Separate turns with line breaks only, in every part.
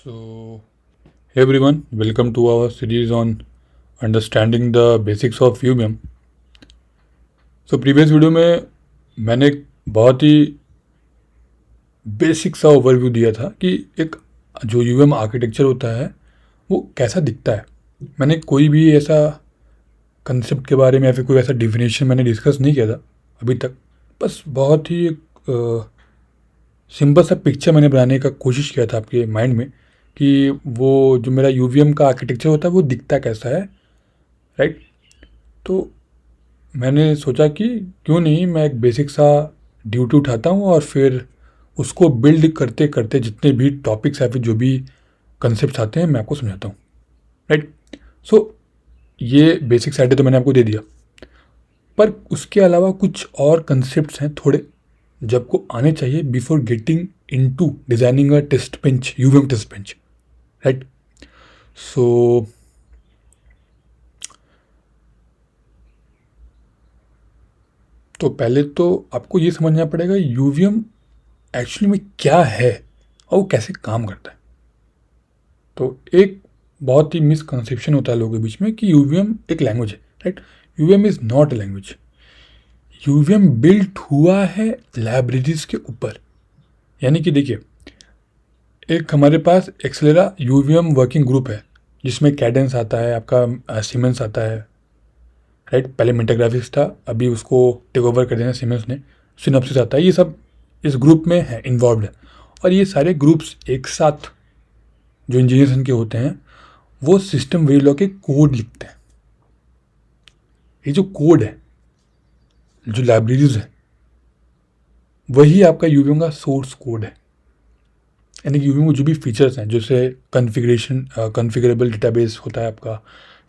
So, hey everyone, welcome to our series on understanding the basics of UVM. So, previous video में मैंने एक बहुत ही basic सा overview दिया था कि एक जो यूवीएम आर्किटेक्चर होता है वो कैसा दिखता है। मैंने कोई भी ऐसा कंसेप्ट के बारे में या फिर कोई ऐसा डिफिनेशन मैंने डिस्कस नहीं किया था अभी तक। बस बहुत ही एक सिंपल सा पिक्चर मैंने बनाने का कोशिश किया था आपके माइंड में कि वो जो मेरा यूवीएम का आर्किटेक्चर होता है वो दिखता कैसा है, राइट। तो मैंने सोचा कि क्यों नहीं मैं एक बेसिक सा ड्यूटी उठाता हूँ और फिर उसको बिल्ड करते करते जितने भी टॉपिक्स या फिर जो भी कंसेप्ट आते हैं मैं आपको समझाता हूँ, राइट। सो ये बेसिक्स आइडिया तो मैंने आपको दे दिया, पर उसके अलावा कुछ और कंसेप्ट्स हैं थोड़े जो आपको आने चाहिए before getting into designing a test bench, UVM test bench, right. So तो पहले तो आपको ये समझना पड़ेगा यूवीएम एक्चुअली में क्या है और वो कैसे काम करता है। तो एक बहुत ही मिसकंसेप्शन होता है लोगों के बीच में कि यूवीएम एक लैंग्वेज है, right. UVM is not a language. UVM built हुआ है लाइब्रेरीज के ऊपर। यानी कि देखिए, एक हमारे पास एक्सेलेरा यूवीएम वर्किंग ग्रुप है जिसमें कैडेंस आता है, आपका सीमेंस आता है, राइट। पहले मिंटाग्राफिक्स था, अभी उसको टेक ओवर कर देना सीमेंस ने। सिनॉप्सिस आता है, ये सब इस ग्रुप में है, इन्वॉल्व है। और ये सारे ग्रुप्स एक साथ जो इंजीनियर्स के होते हैं वो सिस्टम वेरिलॉग के कोड लिखते हैं। ये जो कोड है, जो लाइब्रेरीज है, वही आपका यूवीएम का सोर्स कोड है। यानी कि यूवीएम में जो भी फीचर्स हैं, जैसे कन्फिगरेबल डेटाबेस होता है आपका,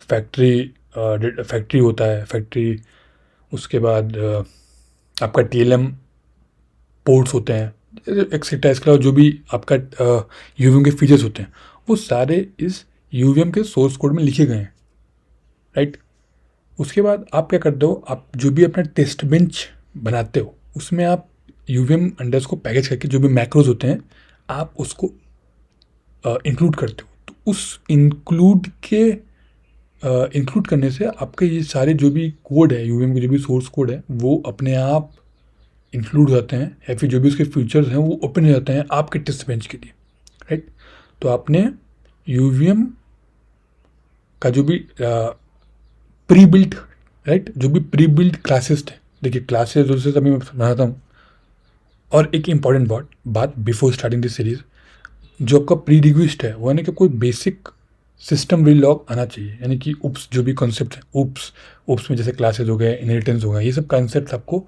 फैक्ट्री होता है, फैक्ट्री, उसके बाद आपका टीएलएम पोर्ट्स होते हैं, एक्सेट्रा। इसके अलावा जो भी आपका यूवीएम के फीचर्स होते हैं वो सारे इस यूवीएम के सोर्स कोड में लिखे गए हैं, राइट। उसके बाद आप क्या करते हो, आप जो भी अपना टेस्ट बेंच बनाते हो उसमें आप यूवीएम अंडर्स को पैकेज करके जो भी मैक्रोज होते हैं आप उसको इंक्लूड करते हो। तो उस इंक्लूड करने से आपके ये सारे जो भी कोड है, यूवीएम के जो भी सोर्स कोड है, वो अपने आप इंक्लूड हो जाते हैं, या फिर जो भी उसके फीचर्स हैं वो ओपन हो जाते हैं आपके टेस्ट बेंच के लिए, राइट। तो आपने यूवीएम का जो भी प्री बिल्ट, राइट, जो भी प्री बिल्ट क्लासेस थे, देखिए क्लासेस उससे तभी मैं समझाता हूँ। और एक इम्पॉर्टेंट बात बिफोर स्टार्टिंग दिस सीरीज, जो आपका प्री रिक्वेस्ट है वो यानी कि कोई बेसिक सिस्टम वेरिलॉग आना चाहिए। यानी कि उप्स जो भी कॉन्सेप्ट है, उप्स में जैसे क्लासेज हो गए, इनहेरिटेंस हो गया, ये सब कॉन्सेप्ट आपको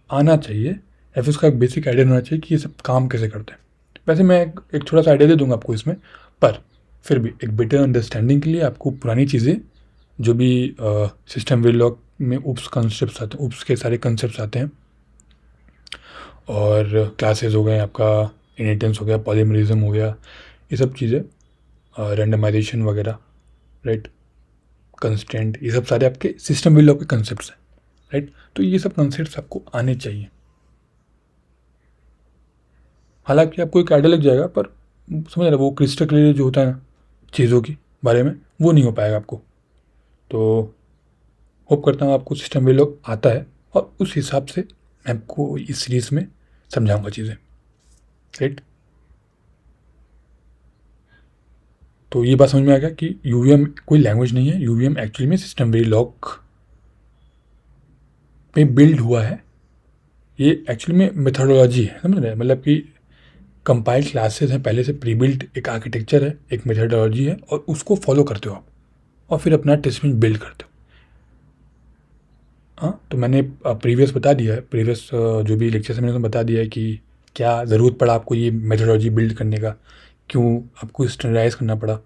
आना चाहिए, या फिर उसका एक बेसिक आइडिया होना चाहिए कि ये सब काम कैसे करते हैं। वैसे मैं एक छोटा सा आइडिया दे दूंगा आपको इसमें, पर फिर भी एक बेटर अंडरस्टैंडिंग के लिए आपको पुरानी चीज़ें जो भी सिस्टम वेरिलॉग में उप्स कॉन्सेप्ट आते हैं, उप्स के सारे कॉन्सेप्ट आते हैं, और क्लासेस हो गए, आपका इनहेरिटेंस हो गया, पॉलीमरिज्म हो गया, ये सब चीज़ें, रैंडमाइजेशन वगैरह, राइट, कंस्टेंट, ये सब सारे आपके सिस्टम वेरिलॉग के कॉन्सेप्ट्स हैं, राइट। तो ये सब कॉन्सेप्ट्स आपको आने चाहिए। हालांकि आपको एक आइडिया लग जाएगा, पर समझ रहे वो क्रिस्टल क्लियर जो होता है ना चीज़ों के बारे में, वो नहीं हो पाएगा आपको। तो होप करता हूँ आपको सिस्टम वेरिलॉग आता है और उस हिसाब से मैं आपको इस सीरीज़ में समझाऊंगा चीज़ें, राइट। तो ये बात समझ में आ गया कि यूवीएम कोई लैंग्वेज नहीं है, यूवीएम एक्चुअली में सिस्टम वेरिलॉग पे बिल्ड हुआ है। ये एक्चुअली में मेथोडोलॉजी है, समझ रहे हैं, मतलब कि कंपाइल्ड क्लासेस हैं पहले से, प्री बिल्ट एक आर्किटेक्चर है, एक मेथोडोलॉजी है, और उसको फॉलो करते हो आप और फिर अपना टेस्ट बेंच बिल्ड करते हो। हाँ, तो मैंने प्रीवियस बता दिया है, प्रीवियस जो भी लेक्चर से मैंने बता दिया है कि क्या ज़रूरत पड़ा आपको ये मेथोडोलॉजी बिल्ड करने का, क्यों आपको स्टैंडर्डाइज करना पड़ा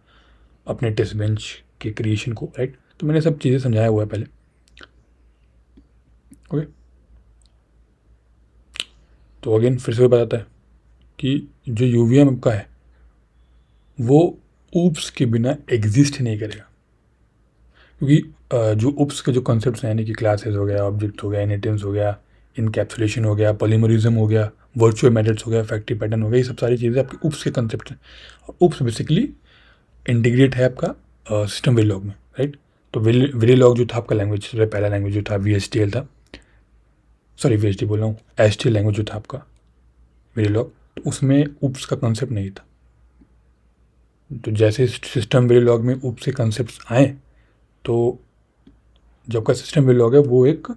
अपने टेस्ट बेंच के क्रिएशन को, राइट। तो मैंने सब चीज़ें समझाया हुआ है पहले, ओके। तो अगेन फिर से बताता है कि जो यूवीएम का है वो ऊप्स के बिना एग्जिस्ट नहीं करेगा, क्योंकि जो उप्स के जो कॉन्सेप्ट्स हैं, यानी कि क्लासेस हो गया, ऑब्जेक्ट हो गया, इनहेरिटेंस हो गया, इनकैप्सुलेशन हो गया, पॉलीमरिज्म हो गया, वर्चुअल मेथड्स हो गया, फैक्ट्री पैटर्न हो गया, ये सब सारी चीज़ें आपकी उप्स के कंसेप्ट हैं। उप्स बेसिकली इंटीग्रेट है आपका सिस्टम वेरिलॉग में, राइट। तो वेरिलॉग जो था आपका लैंग्वेज, पहला लैंग्वेज जो था VHDL था, सॉरी VHD बोल रहा हूँ, HDL लैंग्वेज जो था आपका वेरिलॉग, तो उसमें उप्स का कंसेप्ट नहीं था। तो जैसे सिस्टम वेरिलॉग में उप्स के कंसेप्ट आए, तो जो आपका सिस्टम वेरिलॉग है वो एक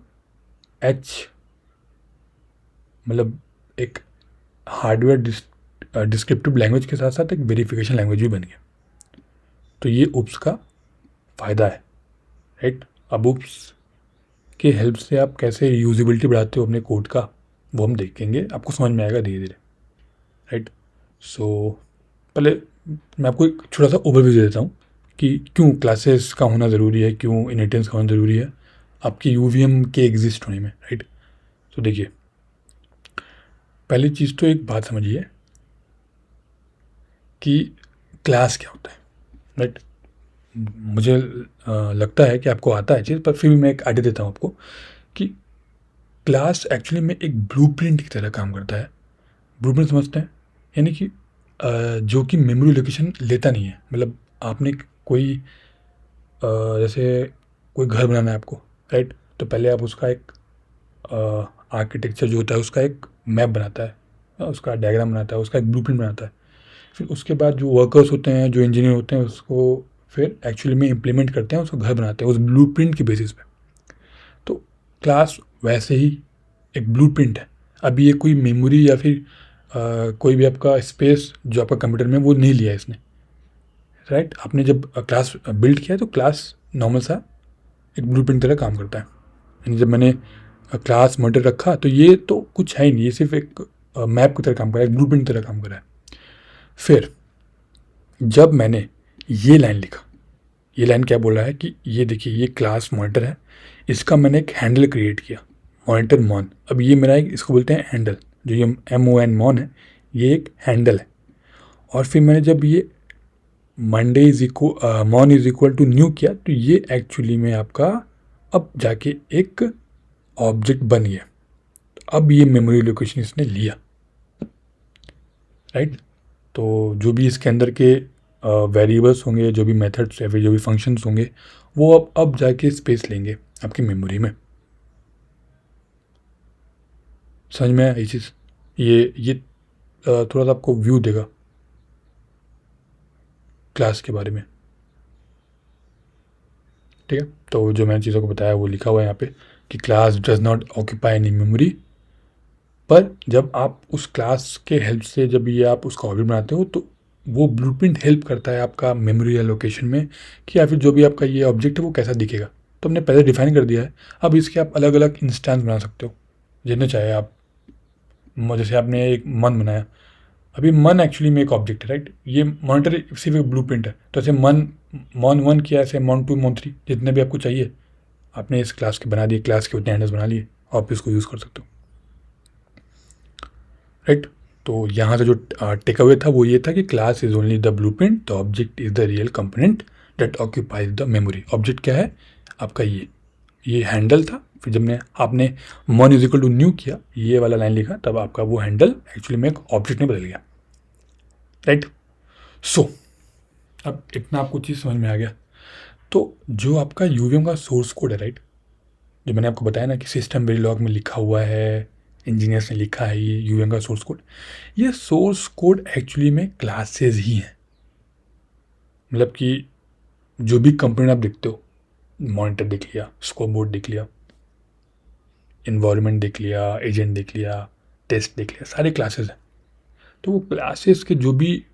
मतलब एक हार्डवेयर डिस्क्रिप्टिव लैंग्वेज के साथ साथ एक वेरिफिकेशन लैंग्वेज भी बन गया। तो ये उप्स का फ़ायदा है, राइट। अब उप्स की हेल्प से आप कैसे यूजिबिलिटी बढ़ाते हो अपने कोड का, वो हम देखेंगे, आपको समझ में आएगा धीरे धीरे, राइट। सो पहले मैं आपको एक छोटा सा ओवरव्यू दे देता हूँ कि क्यों क्लासेस का होना ज़रूरी है, क्यों इनहेरिटेंस का होना ज़रूरी है आपके यूवीएम के एग्जिस्ट होने में, राइट। तो देखिए, पहली चीज़ तो एक बात समझिए कि क्लास क्या होता है, राइट। मुझे लगता है कि आपको आता है चीज़, पर फिर भी मैं एक आइडिया देता हूँ आपको कि क्लास एक्चुअली में एक ब्लूप्रिंट की तरह काम करता है। ब्लूप्रिंट समझते हैं, यानी कि जो कि मेमोरी लोकेशन लेता नहीं है। मतलब आपने कोई जैसे कोई घर बनाना है आपको, राइट। तो पहले आप उसका एक आर्किटेक्चर जो होता है उसका एक मैप बनाता है, उसका डायग्राम बनाता है, उसका एक ब्लूप्रिंट बनाता है। फिर उसके बाद जो वर्कर्स होते हैं, जो इंजीनियर होते हैं, उसको फिर एक्चुअली में इम्प्लीमेंट करते हैं, उसको घर बनाते हैं उस ब्लूप्रिंट की बेसिस पे। तो क्लास वैसे ही एक ब्लूप्रिंट है। अभी ये कोई मेमोरी या फिर कोई भी आपका स्पेस जो आपका कंप्यूटर में वो नहीं लिया है इसने, राइट। आपने जब क्लास बिल्ड किया है तो क्लास नॉर्मल सा एक ब्लूप्रिंट तरह काम करता है। यानी जब मैंने क्लास मॉनिटर रखा तो ये तो कुछ है ही नहीं, ये सिर्फ एक मैप की तरह काम कर रहा है, एक ब्लूप्रिंट की तरह काम कर रहा है। फिर जब मैंने ये लाइन लिखा, ये लाइन क्या बोल रहा है कि ये देखिए ये क्लास मॉनिटर है, इसका मैंने एक हैंडल क्रिएट किया, मॉनिटर मॉन। अब ये मेरा एक, इसको बोलते हैं हैंडल, जो ये MON मॉन है, ये एक हैंडल है। और फिर मैंने जब ये Monday mon is equal to new किया, तो ये एक्चुअली में आपका अब जाके एक ऑब्जेक्ट बन गया। तो अब ये मेमोरी लोकेशन इसने लिया, राइट। तो जो भी इसके अंदर के वेरिएबल्स होंगे, जो भी मेथड्स या फिर जो भी फंक्शंस होंगे, वो अब जाके स्पेस लेंगे आपकी मेमोरी में। समझ में आया ये चीज़? ये थोड़ा सा आपको व्यू देगा क्लास के बारे में, ठीक है। तो जो मैंने चीज़ों को बताया वो लिखा हुआ है यहाँ पे कि class does not occupy any memory, पर जब आप उस क्लास के हेल्प से जब ये आप उसका ऑब्जेक्ट बनाते हो तो वो ब्लूप्रिंट हेल्प करता है आपका मेमोरी एलोकेशन में, कि या फिर जो भी आपका ये ऑब्जेक्ट है वो कैसा दिखेगा। तो हमने पहले डिफाइन कर दिया है, अब इसके आप अलग अलग इंस्टेंस बना सकते हो जितने चाहे आप। जैसे आपने एक मन बनाया, अभी मन एक्चुअली में एक ऑब्जेक्ट है, राइट। ये मॉनिटर सिर्फ एक ब्लूप्रिंट है। तो ऐसे मॉन 1 किया, ऐसे मॉन 2 मॉन 3 जितने भी आपको चाहिए आपने इस क्लास के बना दिए, क्लास के उतने हैंडल्स बना लिए, आप इसको यूज़ कर सकते हो, राइट। तो यहाँ से जो टेक अवे था वो ये था कि class is only the blueprint, the object is the real component that occupies the memory. Object क्या है आपका, ये हैंडल था। फिर जब आपने मॉन इज इक्वल टू न्यू किया, ये वाला लाइन लिखा, तब आपका वो हैंडल एक्चुअली में एक ऑब्जेक्ट में बदल गया, राइट। सो अब इतना आपको चीज़ समझ में आ गया। तो जो आपका यूवीएम का सोर्स कोड है, राइट, जो मैंने आपको बताया ना कि सिस्टम वेरिलॉग में लिखा हुआ है, इंजीनियर्स ने लिखा है ये यूवीएम का सोर्स कोड, ये सोर्स कोड एक्चुअली में क्लासेस ही हैं। मतलब कि जो भी कंपोनेंट आप देखते हो, मॉनिटर देख लिया, स्कोप बोर्ड देख लिया, इन्वायरमेंट देख लिया, एजेंट देख लिया, टेस्ट देख लिया, सारे क्लासेस हैं। तो वो क्लासेस के जो भी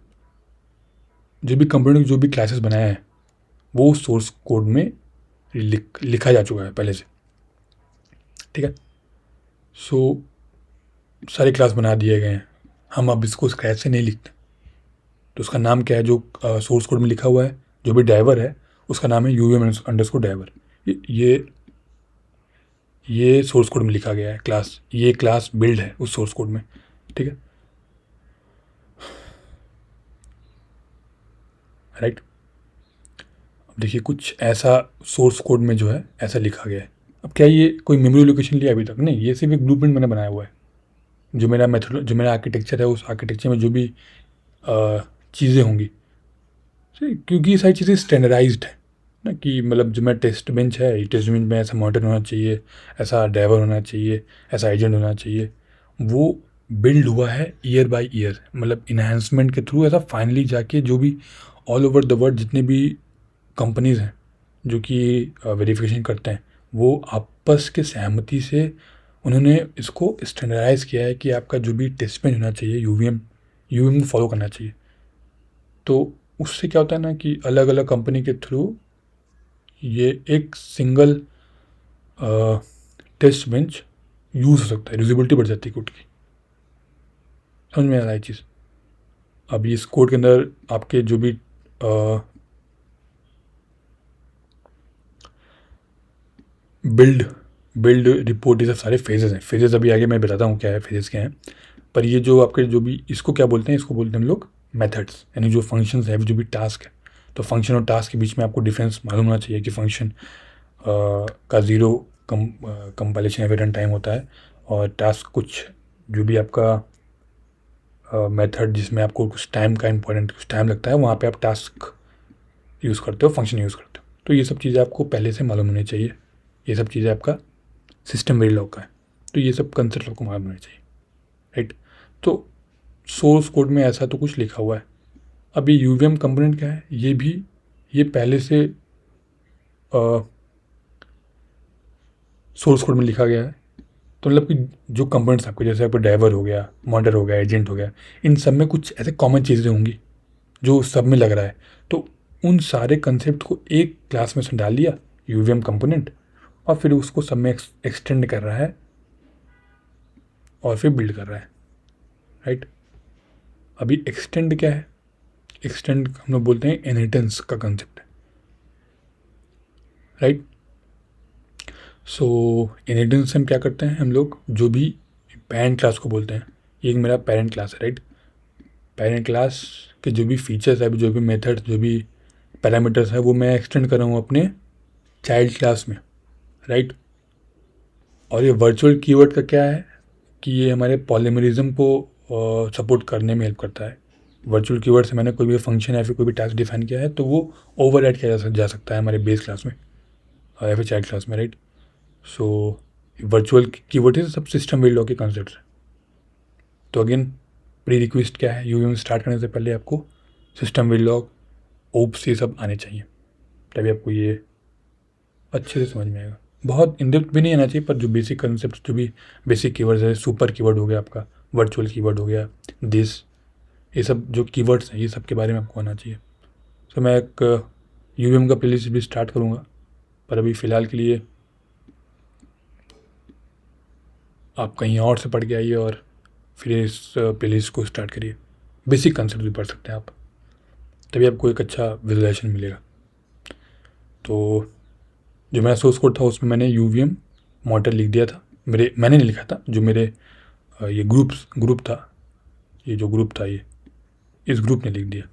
कंपोनेंट जो भी क्लासेस बनाए हैं वो सोर्स कोड में लिखा जा चुका है पहले से, ठीक है। सो सारे क्लास बना दिए गए हैं, हम अब इसको स्क्रैच से नहीं लिखते। तो उसका नाम क्या है जो सोर्स कोड में लिखा हुआ है, जो भी ड्राइवर है उसका नाम है UVM_ड्राइवर। ये ये सोर्स कोड में लिखा गया है क्लास, ये क्लास बिल्ड है उस सोर्स कोड में, ठीक है, राइट। अब देखिए कुछ ऐसा सोर्स कोड में जो है ऐसा लिखा गया है। अब क्या ये कोई मेमोरी लोकेशन लिया अभी तक नहीं, ये सिर्फ एक ब्लूप्रिंट मैंने बनाया हुआ है, जो मेरा आर्किटेक्चर है, उस आर्किटेक्चर में जो भी चीज़ें होंगी, क्योंकि ये सारी चीज़ें स्टैंडर्डाइज्ड है ना, कि मतलब जो मेरा टेस्ट बेंच है, टेस्ट बेंच में ऐसा मॉनिटर होना चाहिए, ऐसा ड्राइवर होना चाहिए, ऐसा एजेंट होना चाहिए, वो बिल्ड हुआ है ईयर बाय ईयर, मतलब इन्हांसमेंट के थ्रू। ऐसा फाइनली जाके जो भी ऑल ओवर द वर्ल्ड जितने भी कंपनीज़ हैं जो कि वेरिफिकेशन करते हैं, वो आपस के सहमति से उन्होंने इसको स्टैंडर्डाइज किया है कि आपका जो भी टेस्ट बेंच होना चाहिए, यूवीएम फॉलो करना चाहिए। तो उससे क्या होता है ना कि अलग अलग कंपनी के थ्रू ये एक सिंगल टेस्ट बेंच यूज़ हो सकता है, यूजिबिलिटी बढ़ जाती है कोड की। समझ में आ रहा है चीज़? अब इस कोड के अंदर आपके जो भी बिल्ड बिल्ड रिपोर्ट, ये सब सारे फेजेस हैं। फेजेस अभी आगे मैं बताता हूँ क्या है, फेजेस क्या हैं। पर ये जो आपके जो भी, इसको क्या बोलते हैं, इसको बोलते हैं हम लोग मेथड्स, यानी जो फंक्शंस है, जो भी टास्क है। तो फंक्शन और टास्क के बीच में आपको डिफरेंस मालूम होना चाहिए कि फंक्शन का ज़ीरो कंपाइलेशन या रन टाइम होता है, और टास्क कुछ जो भी आपका मेथड जिसमें आपको कुछ टाइम का इंपॉर्टेंट कुछ टाइम लगता है, वहाँ पे आप टास्क यूज़ करते हो, फंक्शन यूज़ करते हो। तो ये सब चीज़ें आपको पहले से मालूम होनी चाहिए। ये सब चीज़ें आपका सिस्टम वेरिलॉग का है, तो ये सब कंसेप्ट आपको मालूम होने चाहिए, राइट। तो सोर्स कोड में ऐसा तो कुछ लिखा हुआ है। अब ये यूवीएम कंपोनेंट क्या है, ये पहले से सोर्स कोड में लिखा गया है। तो मतलब कि जो कंपोनेंट्स आपके, जैसे आपका ड्राइवर हो गया, मॉनिटर हो गया, एजेंट हो गया, इन सब में कुछ ऐसे कॉमन चीज़ें होंगी जो सब में लग रहा है। तो उन सारे कंसेप्ट को एक क्लास में से डाल लिया, यूवीएम कंपोनेंट, और फिर उसको सब में एक्सटेंड कर रहा है और फिर बिल्ड कर रहा है, राइट। अभी एक्सटेंड क्या है? एक्सटेंड हम लोग बोलते हैं इनहेरिटेंस का कंसेप्ट है, राइट। सो इनहेरिटेंस से हम क्या करते हैं, हम लोग जो भी पेरेंट क्लास को बोलते हैं, ये एक मेरा पेरेंट क्लास है, राइट। पेरेंट क्लास के जो भी फीचर्स है, जो भी मेथड्स, जो भी पैरामीटर्स है, वो मैं एक्सटेंड कर रहा हूँ अपने चाइल्ड क्लास में, राइट। और ये वर्चुअल कीवर्ड का क्या है कि ये हमारे पॉलीमरिज्म को सपोर्ट करने में हेल्प करता है। वर्चुअल कीवर्ड से मैंने कोई भी फंक्शन या फिर कोई भी टास्क डिफाइन किया है, तो वो ओवर ऐड किया जा सकता है हमारे बेस क्लास में या फिर चाइल्ड क्लास में, राइट। सो वर्चुअल कीवर्ड सब सिस्टम वेरिलॉग के कॉन्सेप्ट है। तो अगेन प्री रिक्वेस्ट क्या है, यूवीएम स्टार्ट करने से पहले आपको सिस्टम वेरिलॉग, ओप्स, ये सब आने चाहिए, तभी आपको ये अच्छे से समझ में आएगा। बहुत इन डेप्थ भी नहीं आना चाहिए, पर जो बेसिक कंसेप्ट, जो भी बेसिक कीवर्ड्स है, सुपर कीवर्ड हो गया आपका, वर्चुअल कीवर्ड हो गया, दिस, ये सब जो कीवर्ड्स हैं, ये सब के बारे में आपको आना चाहिए। तो मैं एक यूवीएम का प्लेलिस्ट भी स्टार्ट करूँगा, पर अभी फ़िलहाल के लिए आप कहीं और से पढ़ के आइए और फिर इस प्लेलिस्ट को स्टार्ट करिए। बेसिक कंसेप्ट भी पढ़ सकते हैं आप, तभी आपको एक अच्छा विजुलाइजेशन मिलेगा। तो जो मेरा सोर्स कोड था उसमें मैंने यूवीएम मॉडल लिख दिया था। मैंने नहीं लिखा था, जो मेरे ये ग्रुप था, ये जो ग्रुप था, ये इस ग्रुप ने लिख दिया,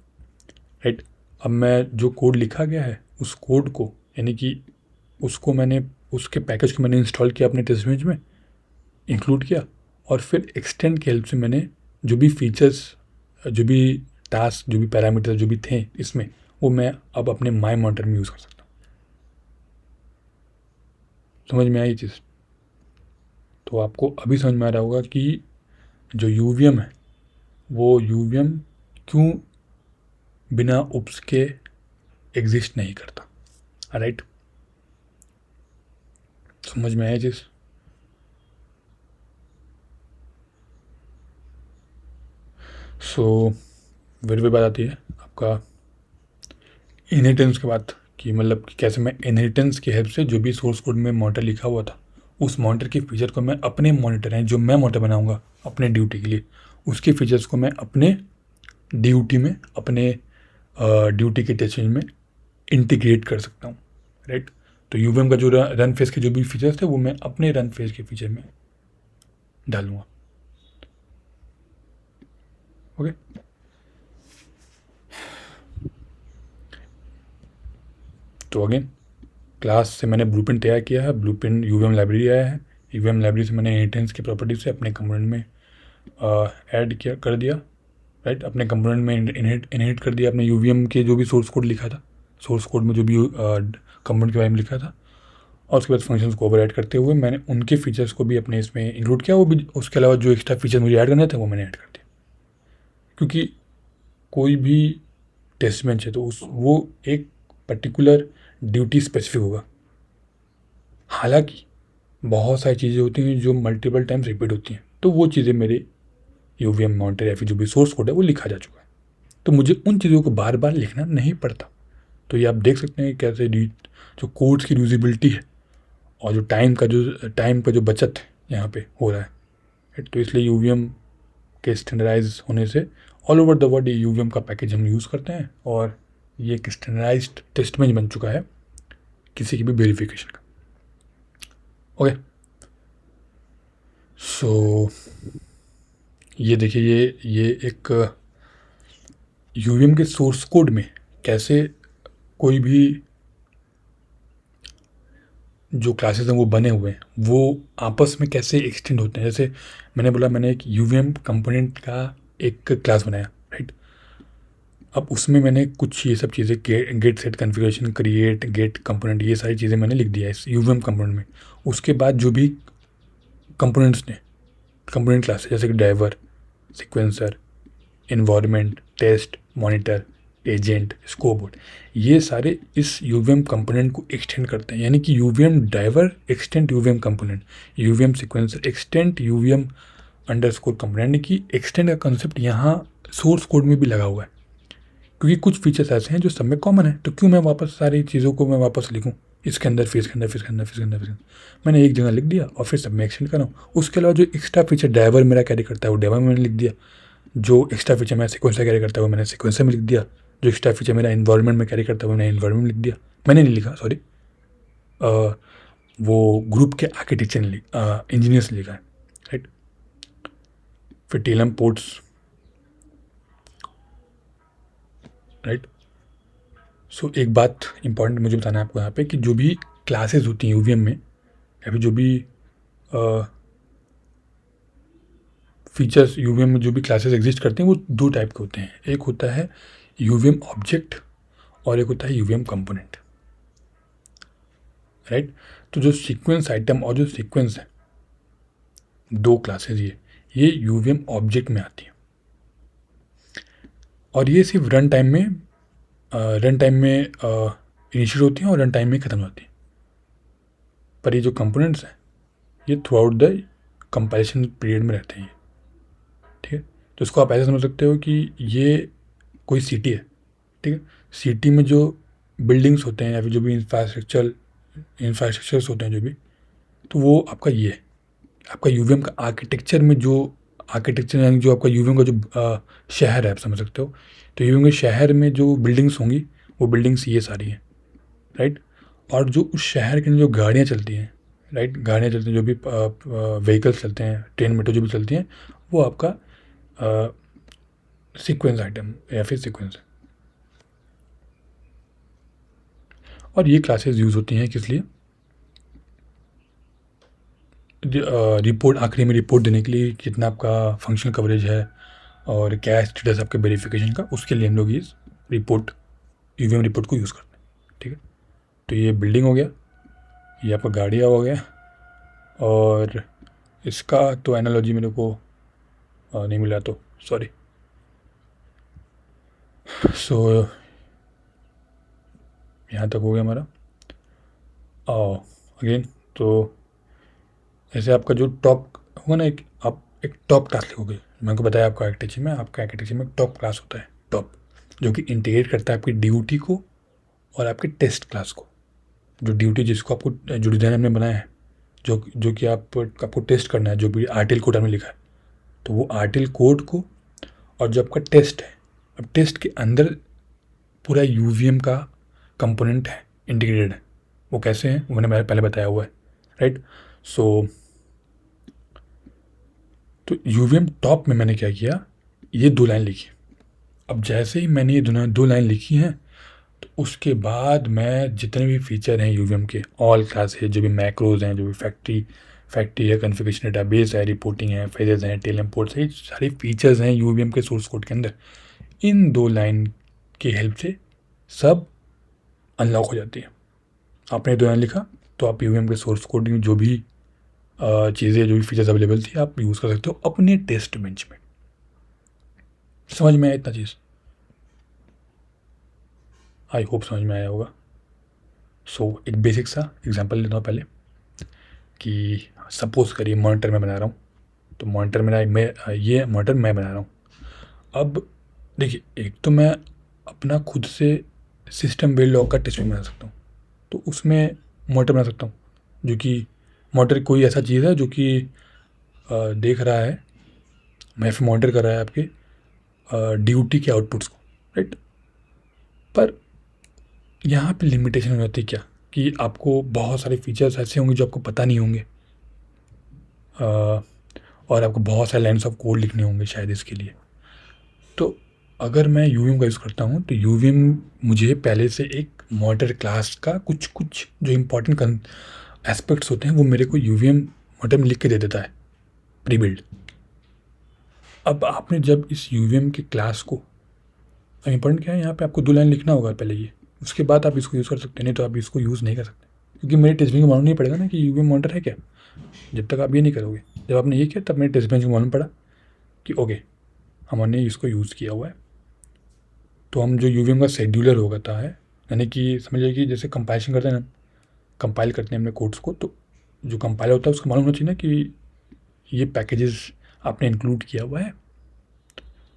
राइट। अब मैं जो कोड लिखा गया है उस कोड को, यानी कि उसको मैंने, उसके पैकेज को मैंने इंस्टॉल किया अपने टेस्ट बेंच में, इंक्लूड किया, और फिर एक्सटेंड की हेल्प से मैंने जो भी फीचर्स, जो भी टास्क, जो भी पैरामीटर जो भी थे इसमें, वो मैं अब अपने माई मॉनिटर में यूज़ कर सकता हूँ। समझ में आई चीज़? तो आपको अभी समझ में आ रहा होगा कि जो यूवीएम है वो यूवीएम क्यों बिना उप्स के एग्जिस्ट नहीं करता, राइट। समझ में आया चीज़? सो फिर बात आती है आपका इनहेरिटेंस के बाद, कि मतलब कि कैसे मैं इनहेरिटेंस की हेल्प से जो भी सोर्स कोड में मॉनिटर लिखा हुआ था, उस मॉनिटर के फीचर को मैं अपने मॉनिटर हैं जो मैं मॉनिटर बनाऊंगा अपने ड्यूटी के लिए, उसके फीचर्स को मैं अपने ड्यूटी में, अपने ड्यूटी के टेस्टिंग में इंटीग्रेट कर सकता हूँ, राइट। तो यूवीएम का जो रन फेज के जो भी फीचर्स थे वो मैं अपने रन फेज के फीचर में डालूंगा, ओके। तो अगेन क्लास से मैंने ब्लूप्रिंट तैयार किया है, ब्लूप्रिंट यूवीएम लाइब्रेरी आया है, यूवीएम लाइब्रेरी से मैंने इनहेरिटेंस की प्रॉपर्टी से अपने कंपोनेंट में ऐड किया कर दिया, राइट, अपने कंपोनेंट में इनहेरिट कर दिया अपने यूवीएम के जो भी सोर्स कोड लिखा था, सोर्स कोड में जो भी कंपोनेंट के बारे में लिखा था, और उसके बाद फंक्शंस को ओवर ऐड करते हुए मैंने उनके फीचर्स को भी अपने इसमें इंक्लूड किया, वो भी उसके अलावा जो एक्स्ट्रा फीचर मुझे ऐड करने थे वो मैंने ऐड कर दिया। क्योंकि कोई भी टेस्ट बेंच है तो वो एक पर्टिकुलर ड्यूटी स्पेसिफिक होगा। हालांकि बहुत सारी चीज़ें होती हैं जो मल्टीपल टाइम्स रिपीट होती हैं, तो वो चीज़ें मेरे यूवीएम मॉनिटर या फिर जो भी सोर्स कोड है वो लिखा जा चुका है, तो मुझे उन चीज़ों को बार बार लिखना नहीं पड़ता। तो ये आप देख सकते हैं कि कैसे जो कोड्स की यूजिबिलिटी है और जो टाइम का जो बचत यहाँ पे हो रहा है। तो इसलिए यूवीएम के स्टैंडर्डाइज होने से ऑल ओवर द वर्ल्ड ये यूवीएम का पैकेज हम यूज़ करते हैं, और ये एक स्टैंडर्डाइज्ड टेस्ट बेंच बन चुका है किसी की भी वेरिफिकेशन का। ओके, सो ये देखिए, ये एक यूवीएम के सोर्स कोड में कैसे कोई भी जो क्लासेस हैं वो बने हुए हैं वो आपस में कैसे एक्सटेंड होते हैं। जैसे मैंने बोला, मैंने एक यूवीएम कंपोनेंट का एक क्लास बनाया, राइट। अब उसमें मैंने कुछ ये सब चीज़ें get set configuration, create, get component, ये सारी चीज़ें मैंने लिख दिया इस यूवीएम कंपोनेंट में। उसके बाद जो भी कंपोनेंट्स ने कंपोनेंट क्लास जैसे कि driver, sequencer, environment, test, monitor, agent, scope, ये सारे इस यूवीएम कंपोनेंट को एक्सटेंड करते हैं। यानी कि UVM driver extend UVM component, UVM sequencer extend UVM underscore component की एक्सटेंड का कंसेप्ट यहाँ सोर्स कोड में भी लगा हुआ है। क्योंकि कुछ फीचर्स ऐसे हैं जो सब में कॉमन है, तो क्यों मैं वापस सारी चीज़ों को मैं वापस लिखूँ इसके अंदर, फिर इसके अंदर, फिर इसके अंदर, फिर इसके अंदर, फिर मैंने एक जगह लिख दिया और फिर सब में एक्सटेंड कर रहा हूँ। उसके अलावा जो एक्स्ट्रा फीचर ड्राइवर मेरा कैरी करता है वो ड्राइवर में मैंने लिख दिया, जो एक्स्ट्रा फीचर मैं सिक्वेंसर कैरी करता है वो मैंने सिक्वेंसर में लिख दिया, जो एक्स्ट्रा फीचर मेरा इन्वायरमेंट में कैरी करता है वो मैंने इन्वायरमेंट में लिख दिया। मैंने नहीं लिखा, सॉरी, वो ग्रुप के आर्किटेक्चर ने इंजीनियर्स ने लिखा है, राइट। फिर टेलम पोर्ट्स, राइट। सो एक बात इंपॉर्टेंट मुझे बताना है आपको यहाँ पे कि जो भी क्लासेस होती हैं यूवीएम में या फिर जो भी फीचर्स यूवीएम में जो भी क्लासेस एग्जिस्ट करते हैं वो दो टाइप के होते हैं। एक होता है यूवीएम ऑब्जेक्ट और एक होता है यूवीएम कंपोनेंट, राइट। तो जो सीक्वेंस आइटम और जो सीक्वेंस है, दो क्लासेस ये यूवीएम ऑब्जेक्ट में आती है, और ये सिर्फ रन टाइम में इनिशिएट होती हैं और रन टाइम में ख़त्म होती हैं। पर ये जो कंपोनेंट्स हैं ये through out the compilation period में रहते हैं, ठीक है। तो इसको आप ऐसे समझ सकते हो कि ये कोई सिटी है, ठीक है। सिटी में जो बिल्डिंग्स होते हैं या फिर जो भी इंफ्रास्ट्रक्चर्स होते हैं जो भी, तो वो आपका ये है, आपका यूवीएम का आर्किटेक्चर में जो आर्किटेक्चर यानी जो आपका यूवीएम का जो शहर है, आप समझ सकते हो। तो यूवीएम के शहर में जो बिल्डिंग्स होंगी वो बिल्डिंग्स ये सारी हैं, राइट। और जो उस शहर के अंदर जो गाड़ियाँ चलती हैं, राइट, गाड़ियाँ चलती हैं, जो भी व्हीकल्स चलते हैं, ट्रेन मेट्रो जो भी चलती हैं, वो आपका सीक्वेंस आइटम या फिर सीक्वेंस है। और ये क्लासेस यूज़ होती हैं किस लिए? रिपोर्ट, आखिरी में रिपोर्ट देने के लिए कितना आपका फंक्शनल कवरेज है और क्या स्टेटस आपके वेरिफिकेशन का, उसके लिए हम लोग ये रिपोर्ट, यूवीएम रिपोर्ट को यूज़ करते हैं, ठीक है। तो ये बिल्डिंग हो गया, ये आपका गाड़ियाँ हो गया, और इसका तो एनालॉजी मेरे को नहीं मिला, तो सॉरी। सो यहाँ तक हो गया हमारा। अगेन तो ऐसे आपका जो टॉप होगा ना, आप एक टॉप क्लास लिखोगे। मैंने को बताया आपका आर्किटेक्चर में टॉप क्लास होता है, टॉप, जो कि इंटीग्रेट करता है आपकी ड्यूटी को और आपके टेस्ट क्लास को। जो ड्यूटी जिसको आपको जो डिज़ाइन हमने बनाया है, जो कि आपको टेस्ट करना है, जो भी आरटीएल कोड हमने लिखा है, तो वो आरटीएल कोड को, और जो आपका टेस्ट है, अब टेस्ट के अंदर पूरा यूवीएम का कंपोनेंट है, इंटीग्रेटेड है। वो कैसे हैं वो मैंने पहले बताया हुआ है, राइट। सो तो यूवीएम टॉप में मैंने क्या किया, ये 2 लाइन लिखी। अब जैसे ही मैंने ये 2 लाइन लिखी हैं, तो उसके बाद मैं जितने भी फीचर हैं यूवीएम के, ऑल क्लास है, जो भी मैक्रोज हैं, जो भी फैक्ट्री फैक्ट्री है, कॉन्फ़िगरेशन डेटाबेस है, रिपोर्टिंग है, फेजेस हैं, टेल इंपोर्ट्स है, ये सारी फीचर्स हैं यूवीएम के सोर्स कोड के अंदर। इन 2 लाइन की हेल्प से सब अनलॉक हो जाती है। आपने 2 लाइन लिखा तो आप यूवीएम के सोर्स कोड में जो भी चीज़ें, जो भी फीचर्स अवेलेबल थी, आप यूज़ कर सकते हो अपने टेस्ट बेंच में। समझ में आया इतना चीज़? आई होप समझ में आया होगा। सो एक बेसिक सा एग्जांपल लेता हूँ पहले, कि सपोज़ करिए मॉनिटर मैं बना रहा हूँ, तो मॉनिटर ये मॉनिटर मैं बना रहा हूँ। अब देखिए, एक तो मैं अपना खुद से सिस्टम बिल्ड लॉग का टेस्ट बना सकता हूँ, तो उसमें मॉनिटर बना सकता हूँ, जो कि मॉनिटर कोई ऐसा चीज़ है जो कि देख रहा है, मैं फिर मॉनिटर कर रहा है आपके ड्यूटी के आउटपुट्स को, राइट। पर यहाँ पे लिमिटेशन हो जाती है क्या, कि आपको बहुत सारे फीचर्स ऐसे होंगे जो आपको पता नहीं होंगे, और आपको बहुत सारे लाइन्स ऑफ कोड लिखने होंगे शायद इसके लिए। तो अगर मैं यूवीएम का यूज़ करता हूँ तो यूवीएम मुझे पहले से एक मॉनिटर क्लास का कुछ कुछ जो इम्पोर्टेंट एस्पेक्ट्स होते हैं वो मेरे को यूवीएम मॉनिटर में लिख के दे देता है, प्री बिल्ड। अब आपने जब इस यूवीएम के क्लास को, इम्पोर्टेंट क्या है यहाँ पे, आपको 2 लाइन लिखना होगा पहले ये, उसके बाद आप इसको यूज़ कर सकते हैं, नहीं तो आप इसको यूज़ नहीं कर सकते, क्योंकि मेरे टेस्ट बेंच को मालूम नहीं पड़ेगा ना कि यूवीएम मॉनिटर है क्या, जब तक आप ये नहीं करोगे। जब आपने ये किया तब मेरे टेस्ट बेंच को मालूम पड़ा कि ओके, हमने इसको यूज़ किया हुआ है। तो हम जो यूवीएम का शेड्यूलर होता है, यानी कि समझिए कि जैसे कंपाइलेशन करते हैं ना, कंपाइल करते हैं अपने कोड्स को, तो जो कंपाइलर होता है उसको मालूम होना चाहिए ना कि ये पैकेजेस आपने इंक्लूड किया हुआ है।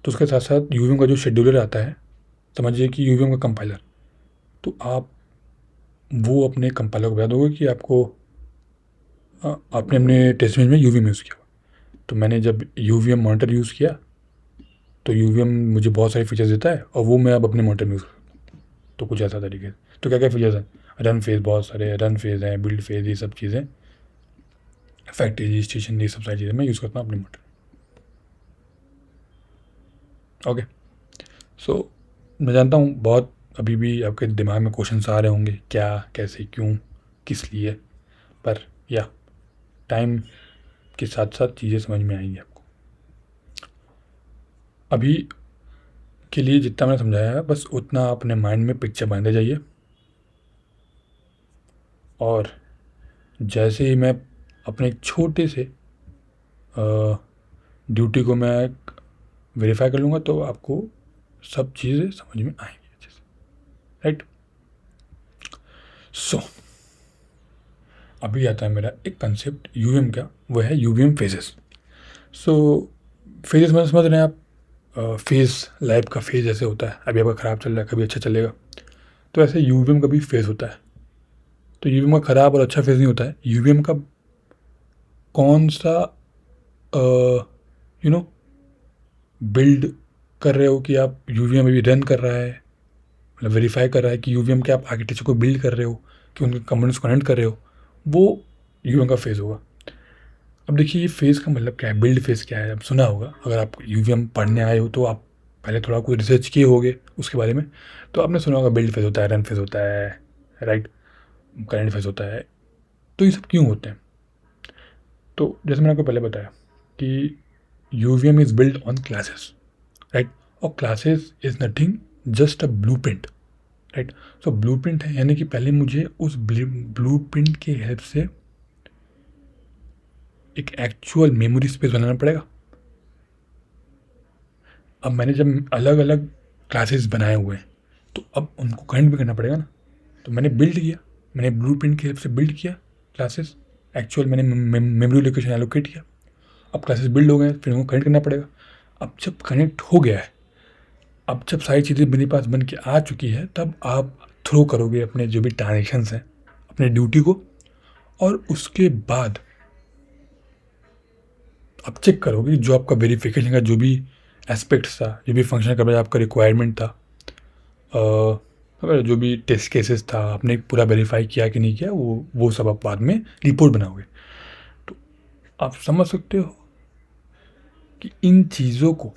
तो उसके साथ साथ यूवीएम का जो शेड्यूलर आता है, समझिए कि यूवीएम का कंपाइलर, तो आप वो अपने कंपाइलर को बता दोगे कि आपको आपने अपने टेस्ट बेंच में यूवीएम यूज़ किया हुआ। तो मैंने जब यूवीएम मॉनिटर यूज़ किया तो यूवीएम मुझे बहुत सारे फीचर्स देता है, और वो मैं अब अपने मॉनिटर में यूज़ करता हूँ। तो कुछ ऐसा तरीके से, तो क्या क्या फीचर्स हैं, रन फेज़, बहुत सारे रन फेज़ हैं, बिल्ड फेज़, ये सब चीज़ें, फैक्ट्री रजिस्ट्रेशन, ये सब सारी चीज़ें मैं यूज़ करता हूँ अपने मॉनिटर। ओके, सो मैं जानता हूँ बहुत अभी भी आपके दिमाग में क्वेश्चंस आ रहे होंगे, क्या, कैसे, क्यों, किस लिए, पर या टाइम के साथ साथ चीज़ें समझ में आएंगी आपको। अभी के लिए जितना मैंने समझाया है बस उतना अपने माइंड में पिक्चर बांधे जाइए, और जैसे ही मैं अपने एक छोटे से ड्यूटी को मैं वेरीफाई कर लूँगा तो आपको सब चीज़ें समझ में आएंगी अच्छे से, राइट। सो अभी आता है मेरा एक कंसेप्ट यूवीएम का, वो है यूवीएम फेजेस। सो फेजेस में समझ रहे हैं आप, फेज़, लाइफ का फेज़ जैसे होता है, अभी आपका ख़राब चल रहा है, कभी अच्छा चलेगा, तो ऐसे यूवीएम का भी फेज़ होता है। तो यूवीएम का ख़राब और अच्छा फेज़ नहीं होता है, यूवीएम का कौन सा यू नो बिल्ड कर रहे हो, कि आप यूवीएम अभी रन कर रहा है, मतलब वेरीफाई कर रहा है कि यूवीएम के आप आर्किटेक्चर को बिल्ड कर रहे हो, कि उनके कंपोनेंट्स को कनेक्ट कर रहे हो, वो यूवीएम का फेज़ होगा। अब देखिए, ये फेज़ का मतलब क्या है, बिल्ड फेज़ क्या है, अब सुना होगा, अगर आप यूवीएम पढ़ने आए हो तो आप पहले थोड़ा कुछ रिसर्च किए होगे उसके बारे में, तो आपने सुना होगा बिल्ड फेज़ होता है, रन फेज़ होता है, राइट, करंट फेज़ होता है। तो ये सब क्यों होते हैं? तो जैसे मैंने आपको पहले बताया कि UVM is build on classes, right, और classes is nothing just a blueprint, right. So blueprint है, यानी कि पहले मुझे उस ब्लूप्रिंट की हेल्प से एक एक्चुअल मेमोरी स्पेस बनाना पड़ेगा। अब मैंने जब अलग अलग क्लासेस बनाए हुए हैं तो अब उनको कनेक्ट भी करना पड़ेगा ना। तो मैंने बिल्ड किया, मैंने ब्लूप्रिंट की हेल्प से बिल्ड किया क्लासेस, एक्चुअल मैंने मेमोरी लोकेशन एलोकेट किया, अब क्लासेस बिल्ड हो गए, फिर उनको कनेक्ट करना पड़ेगा। अब जब कनेक्ट हो गया है, अब जब सारी चीज़ें मेरे पास बन के आ चुकी है, तब आप थ्रो करोगे अपने जो भी ट्रांजेक्शन्स हैं अपने ड्यूटी को, और उसके बाद आप चेक करोगे जो आपका वेरिफिकेशन का जो भी एस्पेक्ट्स था, जो भी फंक्शन का आपका रिक्वायरमेंट था, जो भी टेस्ट केसेस था, आपने पूरा वेरीफाई किया कि नहीं किया, वो सब आप बाद में रिपोर्ट बनाओगे। तो आप समझ सकते हो कि इन चीज़ों को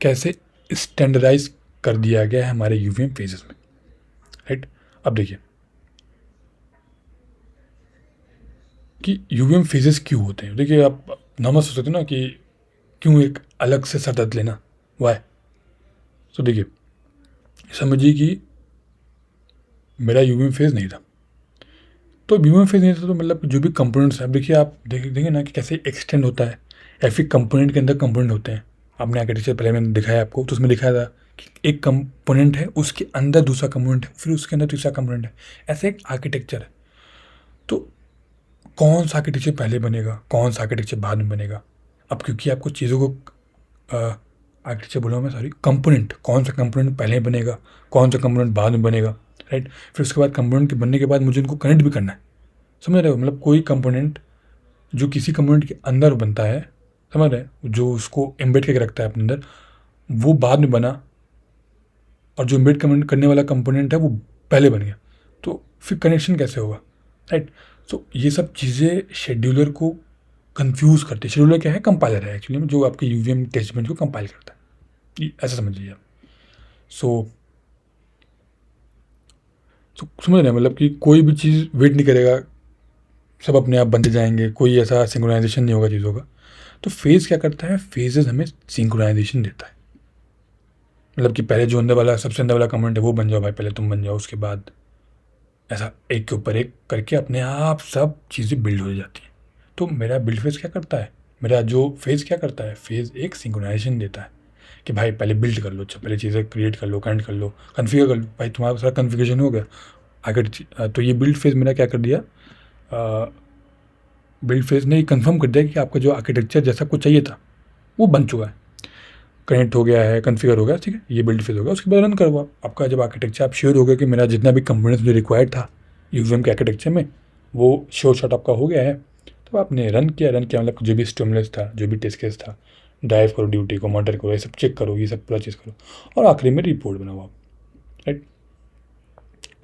कैसे स्टैंडर्डाइज कर दिया गया है हमारे यूवीएम फेजेस में, राइट। अब देखिए, कि यूवीएम फेजेस क्यों होते हैं। देखिए, आप नॉर्मल सोच सकते हो ना कि क्यों एक अलग से सर दर्द लेना, वाई। तो देखिए, समझिए कि मेरा यूवीएम फेज नहीं था, तो यूवीएम फेज नहीं था तो मतलब जो भी कंपोनेंट्स हैं, अब देखिए आप देखेंगे ना कि कैसे एक्सटेंड होता है, या फिर कंपोनेंट के अंदर कंपोनेंट होते हैं। आपने आर्किटेक्चर पहले मैंने दिखाया आपको, तो उसमें दिखाया था कि एक कंपोनेंट है, उसके अंदर दूसरा कंपोनेंट है, फिर उसके अंदर तीसरा कंपोनेंट है। ऐसे एक आर्किटेक्चर है। तो कौन सा आर्किटेक्चर पहले बनेगा, कौन सा आर्किटेक्चर बाद में बनेगा, अब क्योंकि आपको चीज़ों को आर्किटेक्चर बोला मैं, सॉरी, कंपोनेंट, कौन सा कंपोनेंट पहले बनेगा, कौन सा कंपोनेंट बाद में बनेगा, राइट। फिर उसके बाद कंपोनेंट के बनने के बाद मुझे उनको कनेक्ट भी करना है, समझ रहे हो। मतलब कोई कंपोनेंट जो किसी कंपोनेंट के अंदर बनता है, समझ रहे हैं, जो उसको एम्बेड करके रखता है अपने अंदर, वो बाद में बना, और जो एम्बेड करने वाला कंपोनेंट है वो पहले बन गया, तो फिर कनेक्शन कैसे होगा, राइट। तो ये सब चीज़ें शेड्यूलर को कंफ्यूज करती है। शेड्यूलर क्या है, कंपाइलर है एक्चुअली में, जो आपके यूवीएम टेस्ट बेंच को कंपाइल करता है, ऐसा समझ लीजिए आप। सो समझ रहे हैं, मतलब कि कोई भी चीज़ वेट नहीं करेगा, सब अपने आप बनते जाएंगे, कोई ऐसा सिंक्रोनाइजेशन नहीं होगा चीज़ों का। तो फेज़ क्या करता है, फेजेस हमें सिंक्रोनाइजेशन देता है। मतलब कि पहले जो अंदर वाला, सबसे अंदर वाला कमेंट है वो बन जाओ भाई, पहले तुम बन जाओ, उसके बाद ऐसा एक के ऊपर एक करके अपने आप सब चीज़ें बिल्ड हो जाती हैं। तो मेरा बिल्ड फेज़ क्या करता है, मेरा जो फेज़ क्या करता है, फेज़ एक सिंक्रोनाइजेशन देता है कि भाई पहले बिल्ड कर लो, अच्छा पहले चीज़ें क्रिएट कर लो, कनेक्ट कर लो, कन्फिगर कर लो, भाई तुम्हारा सारा कन्फिगरेशन हो गया आगे। तो ये बिल्ड फेज़ मेरा क्या कर दिया, बिल्ड फेज़ ने कंफर्म कर दिया कि आपका जो आर्किटेक्चर जैसा कुछ चाहिए था वो बन चुका है, कनेक्ट हो गया है, कन्फिगर हो गया, ठीक है, ये बिल्ड फेज़ हो गया। उसके बाद रन करो आप, आपका जब आर्किटेक्चर आप श्योर हो गया कि मेरा जितना भी कंपोनेंट्स जो रिक्वायर्ड था यूवीएम के आर्किटेक्चर में, वो श्योर शॉट आपका हो गया है, तो आपने रन किया मतलब जो भी स्टिमुलस था, जो भी टेस्ट केस था, ड्राइव करो, ड्यूटी को मॉनिटर करो, ये सब चेक करो, ये सब पूरा चीज़ करो, और आखिरी में रिपोर्ट बनाओ आप, राइट।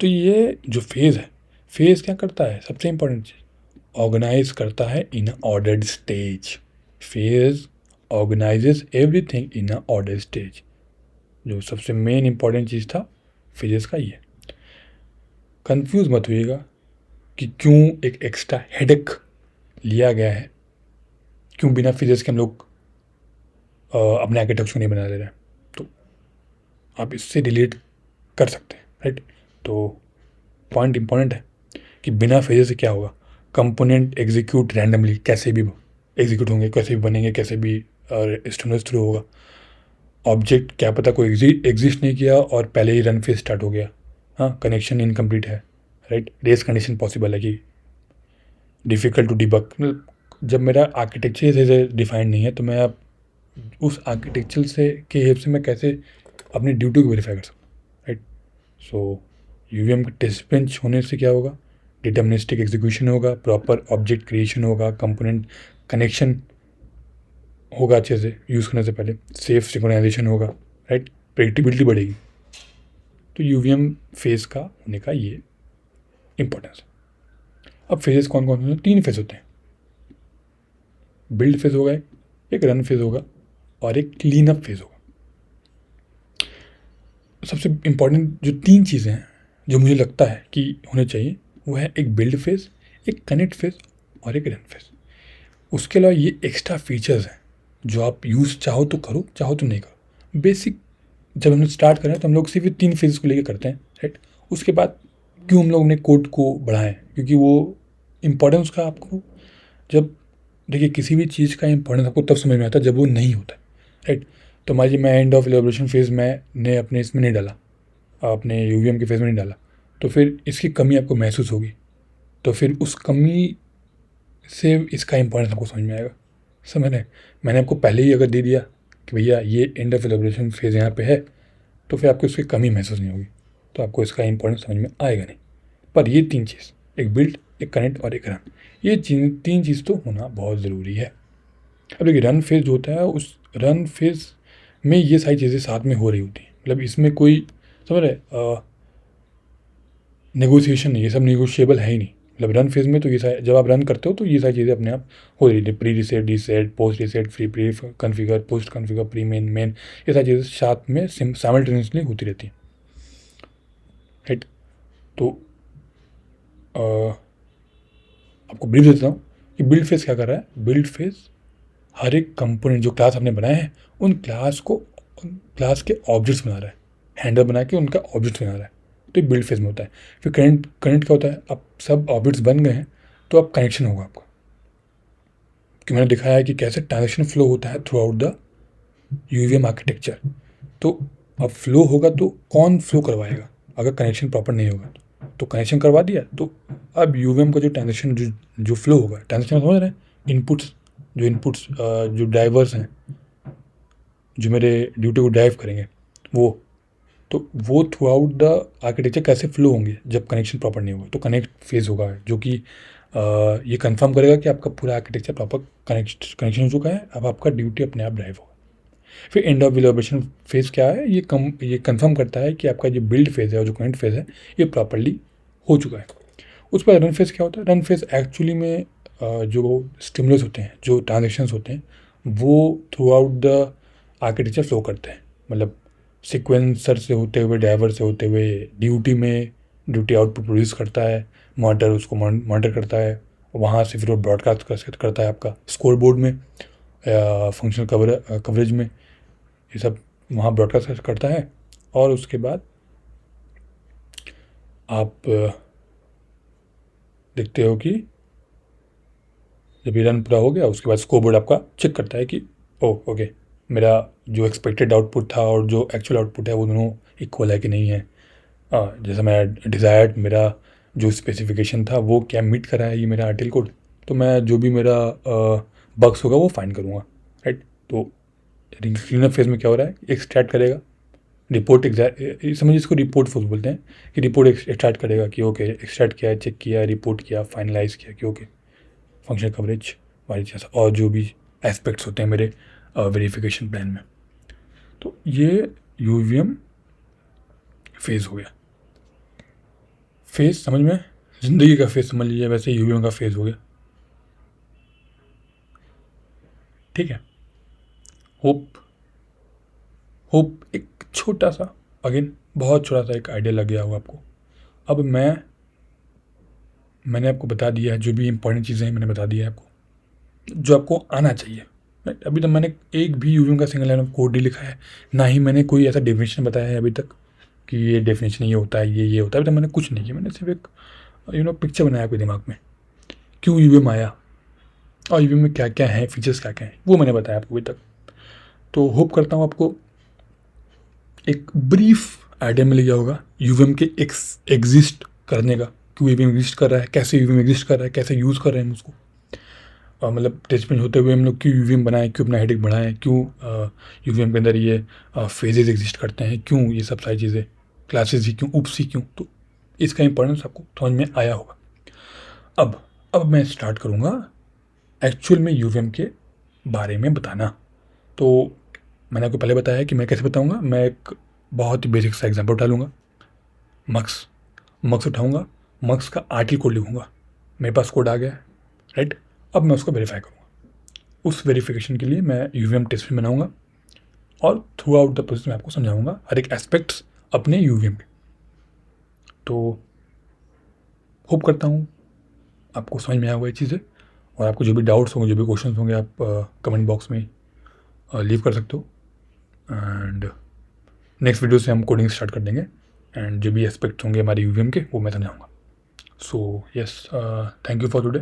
तो ये जो फेज़ है, फेज़ क्या करता है, सबसे इंपॉर्टेंट चीज़, ऑर्गेनाइज करता है in a ordered stage. Phase organises everything in a order stage. जो सबसे मेन इंपॉर्टेंट चीज़ था फेजेस का ये। कंफ्यूज मत होइएगा कि क्यों एक एक्स्ट्रा हेडेक लिया गया है, क्यों बिना फेजेस के हम लोग अपने आर्किटेक्चर को नहीं बना दे रहे हैं। तो आप इससे रिलेट कर सकते हैं, राइट। तो पॉइंट इंपॉर्टेंट है कि बिना फेजेस से क्या होगा, कंपोनेंट एग्जीक्यूट रैंडमली, कैसे भी एग्जीक्यूट होंगे, कैसे भी बनेंगे, कैसे भी स्टिमुलस थ्रू होगा। ऑब्जेक्ट क्या पता कोई एग्जिस्ट नहीं किया और पहले ही रन फेज स्टार्ट हो गया, हाँ, कनेक्शन इनकम्प्लीट है, राइट। रेस कंडीशन पॉसिबल है कि डिफ़िकल्ट टू डिबग। जब मेरा आर्किटेक्चर से डिफाइंड नहीं है तो मैं अब उस आर्किटेक्चर से के हेल्प से मैं कैसे अपनी ड्यूटी को वेरीफाई कर सकता हूँ, राइट। सो यूवीएम के टेस्ट बेंच होने से क्या होगा, डिटर्मिनिस्टिक एग्जीक्यूशन होगा, प्रॉपर ऑब्जेक्ट क्रिएशन होगा, कंपोनेंट कनेक्शन होगा अच्छे से यूज़ करने से पहले, सेफ सिंक्रोनाइजेशन होगा, राइट, प्रेडिक्टिबिलिटी बढ़ेगी। तो यूवीएम फेज़ का होने का ये इंपॉर्टेंस है। अब फेजेस कौन कौन से हैं, 3 फेज होते हैं। बिल्ड फेज होगा, एक रन फेज होगा, और एक क्लीन अप फेज होगा। सबसे इंपॉर्टेंट जो 3 चीज़ें हैं जो मुझे लगता है कि होने चाहिए, वो है एक बिल्ड फेज, एक कनेक्ट फेज, और एक रन फेज। उसके अलावा ये एक्स्ट्रा फीचर्स हैं जो आप यूज़ चाहो तो करो, चाहो तो नहीं करो। बेसिक जब हम लोग स्टार्ट करें तो हम लोग सिर्फ 3 फेजेस को लेकर करते हैं, राइट। उसके बाद क्यों हम लोग ने कोड को बढ़ाएं, क्योंकि वो इम्पोर्टेंस का आपको, जब देखिए किसी भी चीज़ का इम्पोर्टेंस आपको तब समझ में आता है जब वो नहीं होता है, राइट। तो मान लीजिए मैं एंड ऑफ एलेबोरेशन फेज़ मैंने अपने इसमें नहीं डाला, अपने यूवीएम के फेज़ में नहीं डाला, तो फिर इसकी कमी आपको महसूस होगी। तो फिर उस कमी से इसका इम्पोर्टेंस आपको समझ में आएगा, समझ रहे हैं। मैंने आपको पहले ही अगर दे दिया कि भैया ये एंड ऑफ एलेबोरेशन फेज़ यहाँ पे है, तो फिर आपको इसकी कमी महसूस नहीं होगी, तो आपको इसका इम्पोर्टेंस समझ में आएगा नहीं। पर ये 3 चीज़, एक बिल्ड, एक कनेक्ट और एक रन, ये 3 चीज़ तो होना बहुत ज़रूरी है। अब देखिए रन फेज़ जो होता है, उस रन फेज़ में ये सारी चीज़ें साथ में हो रही होती हैं, मतलब इसमें कोई, समझ रहे, नेगोशिएशन नहीं, ये सब नेगोशिएबल है ही नहीं। मतलब रन फेज़ में तो ये सारी, जब आप रन करते हो तो ये सारी चीज़ें अपने आप हो रही है, pre reset, reset, post reset, pre configure, post configure, pre main, ये सारी चीज़ें साथ में साइमल्टेनियसली होती रहती हैं, राइट। तो आपको ब्रीफ देता हूँ कि बिल्ड फेज क्या कर रहा है, बिल्ड फेज हर एक कंपोनेंट जो क्लास आपने बनाए हैं उन क्लास के ऑब्जेक्ट्स बना रहा है, हैंडल बना के उनका ऑब्जेक्ट बना रहा है। तो ये बिल्ड फेज में होता है। फिर करंट क्या होता है, अब सब ऑब्जेक्ट्स बन गए हैं तो अब कनेक्शन होगा आपका, कि मैंने दिखाया है कि कैसे ट्रांजेक्शन फ्लो होता है थ्रू आउट द यूवीएम आर्किटेक्चर। तो अब फ्लो होगा तो कौन फ्लो करवाएगा, अगर कनेक्शन प्रॉपर नहीं होगा तो कनेक्शन करवा दिया तो अब यूवीएम का जो ट्रांजेक्शन जो फ्लो होगा, ट्रांजेक्शन समझ रहे हैं, इनपुट्स जो ड्राइवर्स हैं जो मेरे ड्यूटी को ड्राइव करेंगे वो थ्रू आउट द आर्किटेक्चर कैसे फ्लो होंगे जब कनेक्शन प्रॉपर नहीं होगा। तो कनेक्ट फेज होगा जो कि ये कंफर्म करेगा कि आपका पूरा आर्किटेक्चर प्रॉपर कनेक्शन हो चुका है, अब आपका ड्यूटी अपने आप ड्राइव होगा। फिर एंड ऑफ इलेबोरेशन फेज क्या है, ये कंफर्म करता है कि आपका जो बिल्ड फेज है और जो कनेक्ट फेज है ये प्रॉपरली हो चुका है। उस पर रन फेज क्या होता है, रन फेज एक्चुअली में जो स्टिमुलस होते हैं, जो ट्रांजेक्शन्स होते हैं वो through out the architecture flow करते हैं, मतलब सिक्वेंसर से होते हुए, ड्राइवर से होते हुए ड्यूटी आउटपुट प्रोड्यूस करता है, मॉनिटर उसको मॉनिटर करता है, वहाँ से फिर वो ब्रॉडकास्ट करता है आपका स्कोर बोर्ड में या फंक्शनल कवरेज में, ये सब वहाँ ब्रॉडकास्ट करता है। और उसके बाद आप देखते हो कि जब ये रन पूरा हो गया उसके बाद स्कोर बोर्ड आपका चेक करता है कि ओके मेरा जो एक्सपेक्टेड आउटपुट था और जो एक्चुअल आउटपुट है वो दोनों इक्वल है कि नहीं है, जैसा मैं डिज़ायर्ड मेरा जो स्पेसिफिकेशन था वो क्या मीट करा है ये मेरा आर्टिकल कोड, तो मैं जो भी मेरा बग्स होगा वो फाइंड करूँगा, राइट। तो क्लीनअप फेज में क्या हो रहा है, एक्सट्रैक्ट करेगा रिपोर्ट, समझिए इसको रिपोर्ट फोर्स बोलते हैं, कि रिपोर्ट एक्सट्रैक्ट करेगा कि ओके एक्सट्रैक्ट किया, चेक किया, रिपोर्ट किया, फाइनलाइज किया कि ओके फंक्शनल कवरेज वाली चीज़ और जो भी एस्पेक्ट्स होते हैं मेरे वेरिफिकेशन प्लान में। तो ये यूवीएम फेज़ हो गया। फेज़ समझ में, ज़िंदगी का फेज़ समझ लीजिए, वैसे यूवीएम का फेज़ हो गया, ठीक है। होप एक छोटा सा, अगेन बहुत छोटा सा एक आइडिया लग गया होगा आपको। अब मैंने आपको बता दिया है जो भी इंपॉर्टेंट चीज़ें हैं, मैंने बता दिया है आपको जो आपको आना चाहिए, राइट। अभी तक मैंने एक भी यूवीएम का सिंगल लाइन ऑफ कोड नहीं लिखा है, ना ही मैंने कोई ऐसा डेफिनेशन बताया है अभी तक कि ये डेफिनेशन ये होता है, ये होता है। अभी तक मैंने कुछ नहीं किया, मैंने सिर्फ एक पिक्चर बनाया आपके दिमाग में, क्यों यूवीएम आया और यूवीएम में क्या क्या है, फीचर्स क्या क्या हैं, वो मैंने बताया आपको अभी तक। तो होप करता हूँ आपको एक ब्रीफ आइडिया मिल गया होगा यूवीएम के एग्जिस्ट करने का, क्यों यूवीएम एग्जिस्ट कर रहा है, कैसे यूवीएम एग्जिस्ट कर रहा है, कैसे यूज़ कर रहे हैं हम उसको, मतलब टेस्ट बेंच होते हुए हम लोग क्यों यूवीएम बनाएं, क्यों अपना हेडेक बढ़ाएं, क्यों यूवीएम के अंदर ये फेजेस एग्जिस्ट करते हैं, क्यों ये सब सारी चीज़ें, क्लासेस ही क्यों, उप्स ही क्यों। तो इसका इंपॉर्टेंस आपको समझ में आया होगा। अब मैं स्टार्ट करूँगा एक्चुअल में यूवीएम के बारे में बताना। तो मैंने आपको पहले बताया कि मैं कैसे बताऊँगा, मैं एक बहुत ही बेसिक सा एग्जाम्पल उठा लूँगा, मक्स उठाऊँगा, मक्स का आर्टिकल कोड लिखूँगा, मेरे पास कोड आ गया है, राइट। अब मैं उसको वेरीफाई करूँगा, उस वेरिफिकेशन के लिए मैं यूवीएम टेस्ट भी बनाऊँगा और थ्रू आउट द प्रोसेस में आपको समझाऊँगा हर एक एस्पेक्ट्स अपने यूवीएम के। तो होप करता हूँ आपको समझ में आया हुआ ये चीज़ें, और आपको जो भी डाउट्स होंगे, जो भी क्वेश्चंस होंगे, आप कमेंट बॉक्स में लीव कर सकते हो। एंड नेक्स्ट वीडियो से हम कोडिंग स्टार्ट कर देंगे एंड जो भी एस्पेक्ट्स होंगे हमारे यूवीएम के वो मैं समझाऊँगा। So yes, thank you for today.